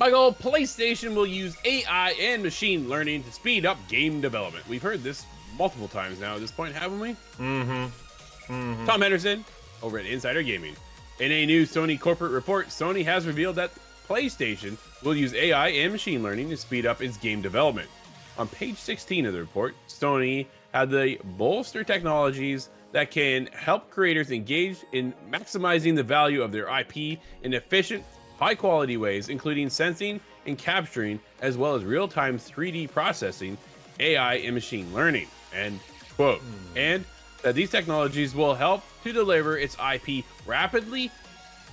Michael, PlayStation will use AI and machine learning to speed up game development. We've heard this multiple times now at this point, haven't we? Tom Henderson over at Insider Gaming. In a new Sony corporate report, Sony has revealed that PlayStation will use AI and machine learning to speed up its game development. On page 16 of the report, Sony had the bolster technologies that can help creators engage in maximizing the value of their IP in efficient, high-quality ways, including sensing and capturing, as well as real-time 3D processing, AI, and machine learning. End quote. And that these technologies will help to deliver its IP rapidly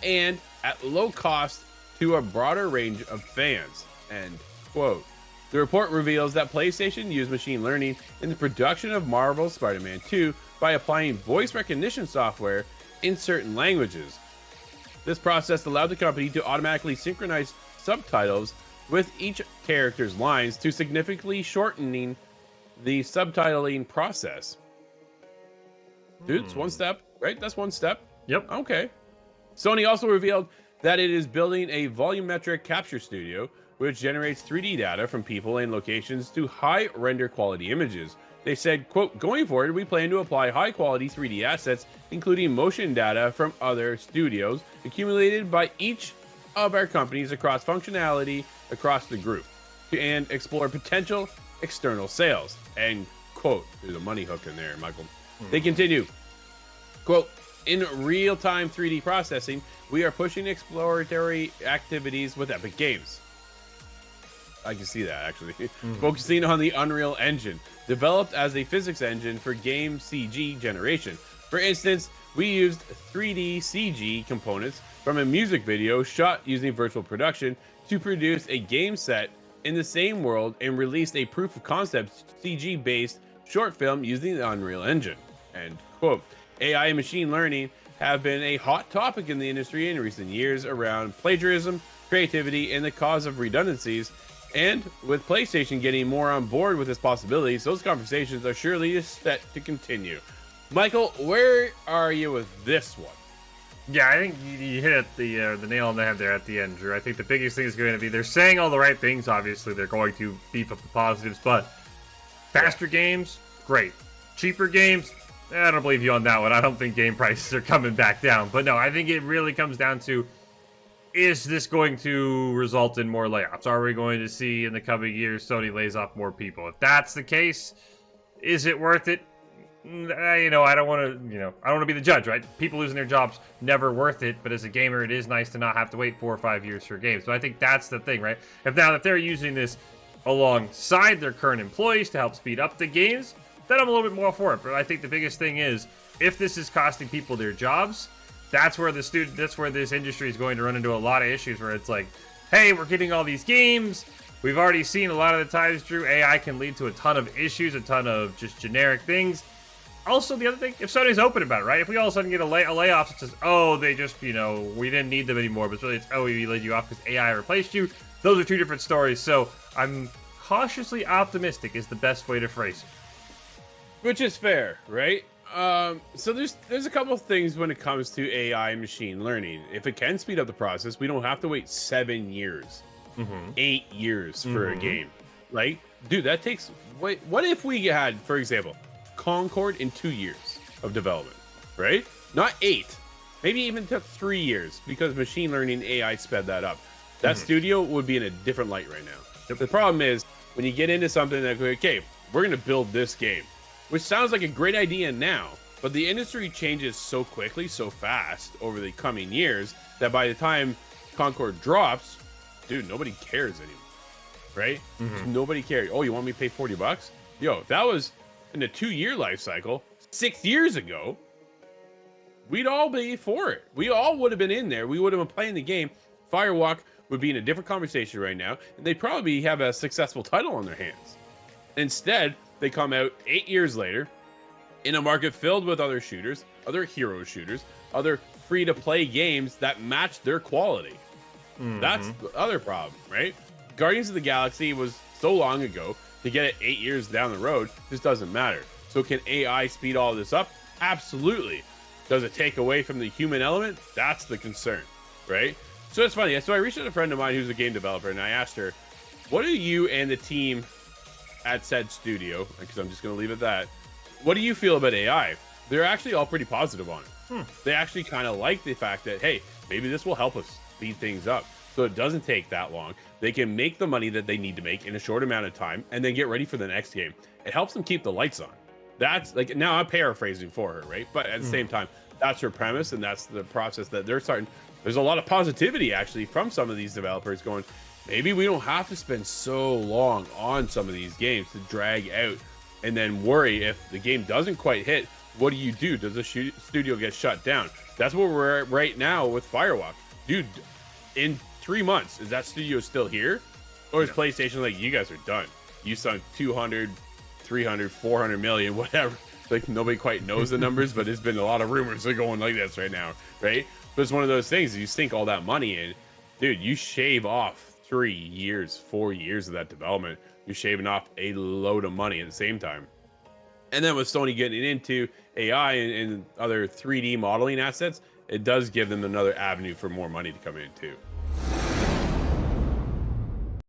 and at low cost to a broader range of fans. End quote. The report reveals that PlayStation used machine learning in the production of Marvel's Spider-Man 2 by applying voice recognition software in certain languages. This process allowed the company to automatically synchronize subtitles with each character's lines to significantly shortening the subtitling process. Dude, it's one step, right? That's one step. Yep. Okay. Sony also revealed that it is building a volumetric capture studio, which generates 3D data from people and locations to high render quality images. They said, quote, going forward, we plan to apply high quality 3D assets, including motion data from other studios, accumulated by each of our companies across functionality across the group, and explore potential external sales. End quote. There's a money hook in there, Michael. They continue, quote, in real-time 3D processing, we are pushing exploratory activities with Epic Games. I can see that, actually. Focusing on the Unreal Engine, developed as a physics engine for game CG generation. For instance, we used 3D CG components from a music video shot using virtual production to produce a game set in the same world and released a proof of concept CG-based short film using the Unreal Engine. End quote. AI and machine learning have been a hot topic in the industry in recent years around plagiarism, creativity, and the cause of redundancies. And with PlayStation getting more on board with its possibilities, those conversations are surely set to continue. Michael, where are you with this one? Yeah, I think you hit the nail on the head there at the end, Drew. I think the biggest thing is going to be they're saying all the right things. Obviously, they're going to beef up the positives, but faster games, great. Cheaper games, I don't believe you on that one. I don't think game prices are coming back down. But no, I think it really comes down to, is this going to result in more layoffs? Are we going to see in the coming years Sony lays off more people? If that's the case, is it worth it? I don't want to be the judge, right? People losing their jobs, never worth it. But as a gamer, it is nice to not have to wait 4 or 5 years for games. So I think that's the thing, right? If they're using this alongside their current employees to help speed up the games, then I'm a little bit more for it. But I think the biggest thing is, if this is costing people their jobs, that's where this industry is going to run into a lot of issues where it's like, hey, we're getting all these games. We've already seen a lot of the times, Drew, AI can lead to a ton of issues, a ton of just generic things. Also, the other thing, if Sony's open about it, right? If we all of a sudden get a layoff that says, oh, they just, we didn't need them anymore, but it's really, oh, we laid you off because AI replaced you. Those are two different stories. So I'm cautiously optimistic is the best way to phrase it. Which is fair, right? So there's a couple of things when it comes to AI and machine learning. If it can speed up the process, we don't have to wait 7 years, 8 years for a game, right? Dude, that takes. Wait, what if we had, for example, Concord in 2 years of development, right? Not 8, maybe even took 3 years because machine learning AI sped that up. That studio would be in a different light right now. The problem is when you get into something that, okay, we're gonna build this game, which sounds like a great idea now, but the industry changes so quickly, so fast over the coming years that by the time Concord drops, dude, nobody cares anymore, right? Nobody cares. Oh, you want me to pay $40? Yo, if that was in a 2-year life cycle, 6 years ago, we'd all be for it. We all would have been in there. We would have been playing the game. Firewalk would be in a different conversation right now, and they'd probably have a successful title on their hands. Instead, they come out 8 years later in a market filled with other shooters, other hero shooters, other free-to-play games that match their quality. That's the other problem, right? Guardians of the Galaxy was so long ago, to get it 8 years down the road, this doesn't matter. So can AI speed all this up? Absolutely. Does it take away from the human element? That's the concern, right? So it's funny. So I reached out to a friend of mine who's a game developer, and I asked her, what do you and the team at said studio, because I'm just going to leave it at that, what do you feel about AI? They're actually all pretty positive on it. They actually kind of like the fact that, hey, maybe this will help us speed things up so it doesn't take that long. They can make the money that they need to make in a short amount of time and then get ready for the next game. It helps them keep the lights on. That's like, now I'm paraphrasing for her, right? But at the same time, that's her premise, and that's the process that they're starting. There's a lot of positivity actually from some of these developers going, maybe we don't have to spend so long on some of these games to drag out and then worry if the game doesn't quite hit. What do? Does the studio get shut down? That's where we're at right now with Firewalk. Dude, in 3 months, is that studio still here? Or is PlayStation like, you guys are done? You sunk 200, 300, 400 million, whatever. Like, nobody quite knows the numbers, but there's been a lot of rumors that are going like this right now, right? But it's one of those things, you sink all that money in, dude, you shave off 3 years, 4 years of that development. You're shaving off a load of money at the same time. And then with Sony getting into AI and other 3D modeling assets, it does give them another avenue for more money to come in too.